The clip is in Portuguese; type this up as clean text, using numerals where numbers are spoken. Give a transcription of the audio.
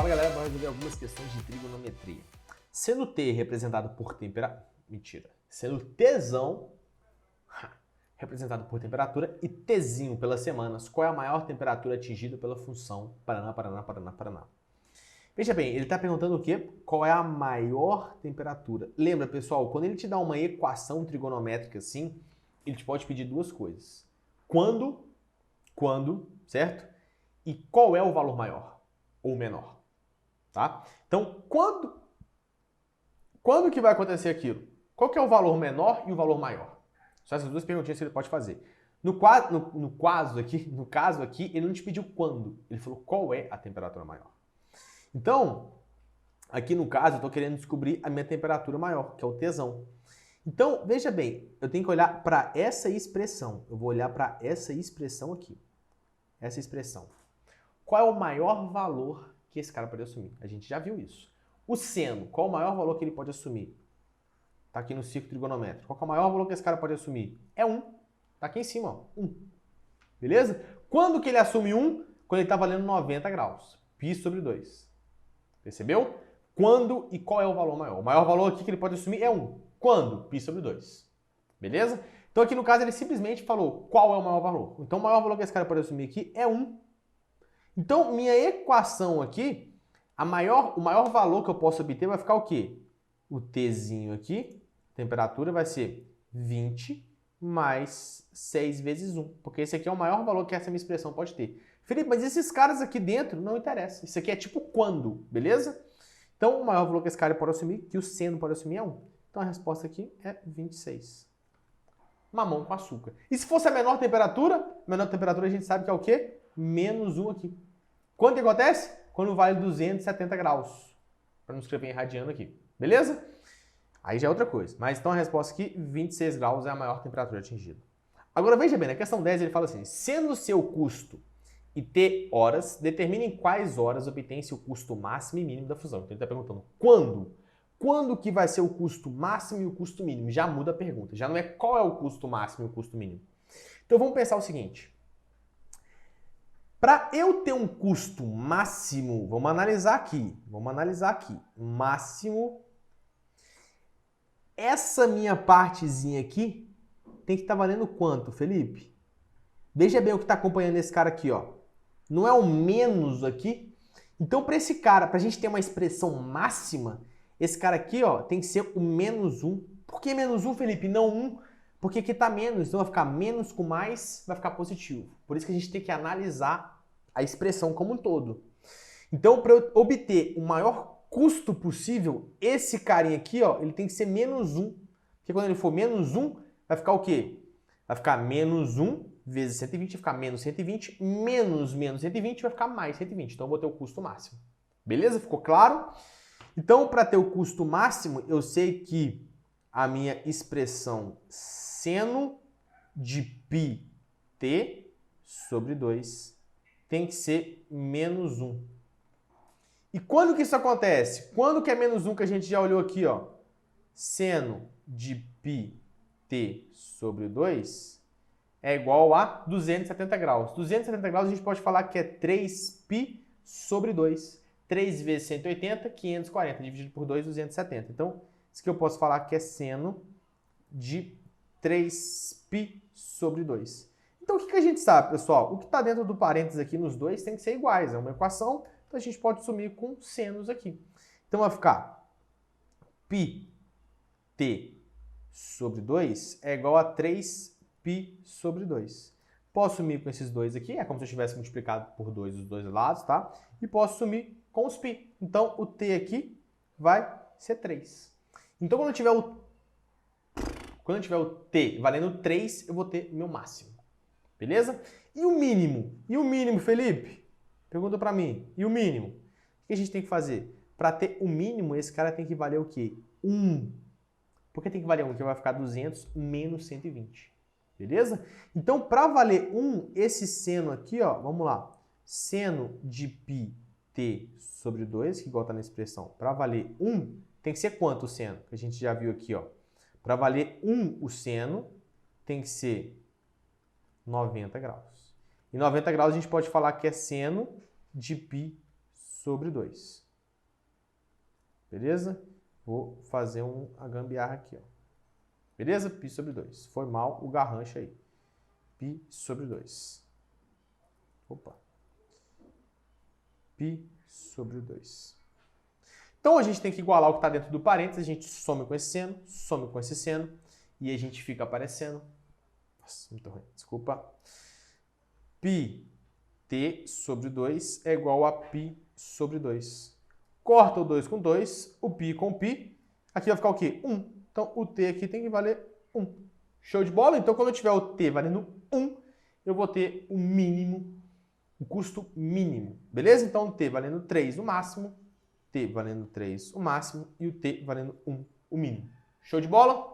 Fala galera, vamos resolver algumas questões de trigonometria. Sendo T representado por sendo Tzão representado por temperatura e Tzinho pelas semanas, qual é a maior temperatura atingida pela função Paraná, Paraná, Paraná, Paraná? Veja bem, ele está perguntando o quê? Qual é a maior temperatura? Lembra, pessoal, quando ele te dá uma equação trigonométrica assim, ele te pode pedir duas coisas. Quando, certo? E qual é o valor maior ou menor? Tá? Então, quando que vai acontecer aquilo? Qual que é o valor menor e o valor maior? São essas duas perguntinhas que ele pode fazer. No caso aqui, ele não te pediu quando, ele falou qual é a temperatura maior. Então, aqui no caso, eu estou querendo descobrir a minha temperatura maior, que é o Tzão. Então, veja bem, eu tenho que olhar para essa expressão. Eu vou olhar para essa expressão aqui. Essa expressão. Qual é o maior valor que esse cara pode assumir? A gente já viu isso. O seno, qual é o maior valor que ele pode assumir? Está aqui no círculo trigonométrico. Qual é o maior valor que esse cara pode assumir? É 1. Está aqui em cima, ó. 1. Beleza? Quando que ele assume 1? Quando ele está valendo 90 graus. Π sobre 2. Percebeu? Quando e qual é o valor maior? O maior valor aqui que ele pode assumir é 1. Quando? Π sobre 2. Beleza? Então aqui no caso ele simplesmente falou qual é o maior valor. Então o maior valor que esse cara pode assumir aqui é 1. Então minha equação aqui, o maior valor que eu posso obter vai ficar o quê? O Tzinho aqui, temperatura, vai ser 20 mais 6 vezes 1. Porque esse aqui é o maior valor que essa minha expressão pode ter. Felipe, mas esses caras aqui dentro não interessa. Isso aqui é tipo quando, beleza? Então o maior valor que esse cara pode assumir, que o seno pode assumir é 1. Então a resposta aqui é 26. Mamão com açúcar. E se fosse a menor temperatura a gente sabe que é o quê? Menos 1 aqui. Quando que acontece? Quando vale 270 graus. Para não escrever em radiano aqui. Beleza? Aí já é outra coisa. Mas então a resposta aqui, 26 graus é a maior temperatura atingida. Agora veja bem, na questão 10 ele fala assim, sendo seu custo e T horas, determine em quais horas obtém-se o custo máximo e mínimo da fusão. Então ele está perguntando quando? Quando que vai ser o custo máximo e o custo mínimo? Já muda a pergunta. Já não é qual é o custo máximo e o custo mínimo. Então vamos pensar o seguinte. Para eu ter um custo máximo, vamos analisar aqui. Máximo. Essa minha partezinha aqui tem que estar valendo quanto, Felipe? Veja bem o que está acompanhando esse cara aqui, ó. Não é o menos aqui? Então, para esse cara, para a gente ter uma expressão máxima, esse cara aqui, ó, tem que ser o menos 1. Por que menos 1, Felipe? Não 1. Porque aqui está menos, então vai ficar menos com mais, vai ficar positivo. Por isso que a gente tem que analisar a expressão como um todo. Então, para eu obter o maior custo possível, esse carinha aqui, ó, ele tem que ser menos 1. Porque quando ele for menos 1, vai ficar o quê? Vai ficar menos 1 vezes 120, vai ficar menos 120, menos 120, vai ficar mais 120. Então, eu vou ter o custo máximo. Beleza? Ficou claro? Então, para ter o custo máximo, eu sei que a minha expressão seno de πt sobre 2 tem que ser menos 1. E quando que isso acontece? Quando que é menos 1 que a gente já olhou aqui, ó? Seno de πt sobre 2 é igual a 270 graus. 270 graus a gente pode falar que é 3π sobre 2. 3 vezes 180, 540, dividido por 2, 270. Então, isso aqui eu posso falar que é seno de 3π sobre 2. Então, o que a gente sabe, pessoal? O que está dentro do parênteses aqui nos dois tem que ser iguais. É uma equação, então a gente pode sumir com senos aqui. Então, vai ficar πt sobre 2 é igual a 3π sobre 2. Posso sumir com esses dois aqui, é como se eu tivesse multiplicado por 2 os dois lados, tá? E posso sumir com os π. Então, o t aqui vai ser 3. Então, quando eu tiver o t valendo 3, eu vou ter meu máximo. Beleza? E o mínimo? E o mínimo, Felipe? Pergunta para mim. E o mínimo? O que a gente tem que fazer? Para ter o mínimo, esse cara tem que valer o quê? 1. Por que tem que valer 1? Porque vai ficar 200 menos 120. Beleza? Então, para valer 1, esse seno aqui, ó, vamos lá. Seno de πt sobre 2, que igual está na expressão, para valer 1, tem que ser quanto o seno? Que a gente já viu aqui, ó. Para valer 1 o seno, tem que ser 90 graus. E 90 graus a gente pode falar que é seno de π sobre 2. Beleza? Vou fazer uma gambiarra aqui, ó. Beleza? Π sobre 2. Foi mal o garrancho aí. Π sobre 2. Opa. Π sobre 2. Então, a gente tem que igualar o que está dentro do parênteses. A gente some com esse seno, e a gente fica aparecendo. Nossa, muito ruim. Desculpa. Π t sobre 2 é igual a π sobre 2. Corta o 2 com 2, o π com π. Aqui vai ficar o quê? 1. Então, o t aqui tem que valer 1. Show de bola? Então, quando eu tiver o t valendo 1, eu vou ter o mínimo, o custo mínimo. Beleza? Então, o t valendo 3 o máximo, t valendo 3 o máximo e o t valendo 1 o mínimo. Show de bola?